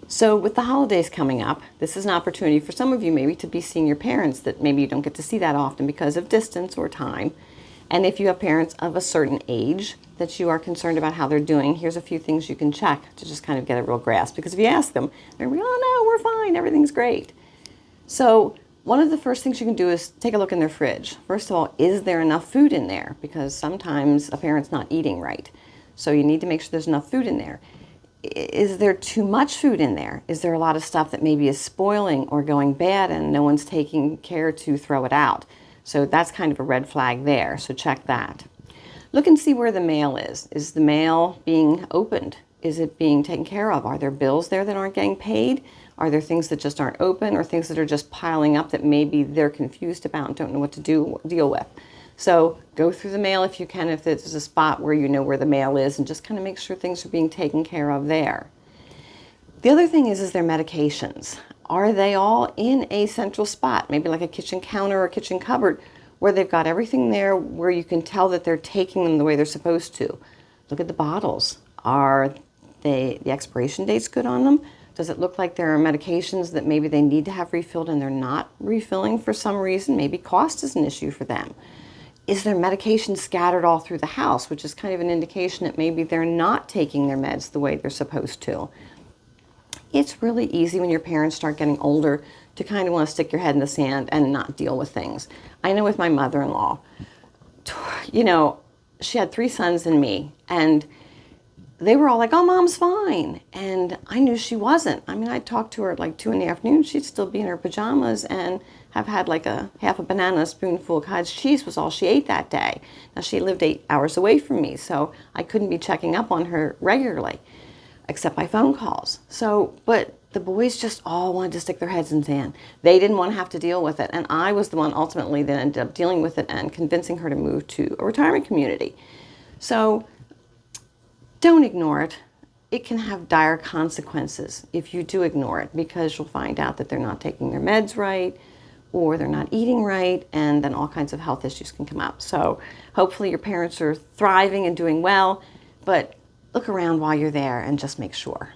So with the holidays coming up, this is an opportunity for some of you maybe to be seeing your parents that maybe you don't get to see that often because of distance or time. And if you have parents of a certain age that you are concerned about how they're doing, here's a few things you can check to just kind of get a real grasp. Because if you ask them, they're going to be, oh no, we're fine, everything's great. So one of the first things you can do is take a look in their fridge. First of all, is there enough food in there? Because sometimes a parent's not eating right. So you need to make sure there's enough food in there. Is there too much food in there? Is there a lot of stuff that maybe is spoiling or going bad and no one's taking care to throw it out? So that's kind of a red flag there, so check that. Look and see where the mail is. Is the mail being opened? Is it being taken care of? Are there bills there that aren't getting paid? Are there things that just aren't open or things that are just piling up that maybe they're confused about and don't know what to deal with? So go through the mail if you can, if there's a spot where you know where the mail is, and just kind of make sure things are being taken care of there. The other thing is their medications. Are they all in a central spot, maybe like a kitchen counter or kitchen cupboard, where they've got everything there where you can tell that they're taking them the way they're supposed to? Look at the bottles. Are the expiration dates good on them? Does it look like there are medications that maybe they need to have refilled and they're not refilling for some reason? Maybe cost is an issue for them. Is there medication scattered all through the house, which is kind of an indication that maybe they're not taking their meds the way they're supposed to? It's really easy when your parents start getting older to kind of want to stick your head in the sand and not deal with things. I know with my mother-in-law, she had 3 sons and me, and they were all like, oh, mom's fine. And I knew she wasn't. I mean, I'd talk to her at like 2 in the afternoon. She'd still be in her pajamas and have had like a half a banana, a spoonful of cottage cheese was all she ate that day. Now, she lived 8 hours away from me, so I couldn't be checking up on her regularly, except by phone calls. But the boys just all wanted to stick their heads in the sand. They didn't want to have to deal with it. And I was the one ultimately that ended up dealing with it and convincing her to move to a retirement community. So don't ignore it. It can have dire consequences if you do ignore it, because you'll find out that they're not taking their meds right or they're not eating right, and then all kinds of health issues can come up. So hopefully your parents are thriving and doing well, but look around while you're there and just make sure.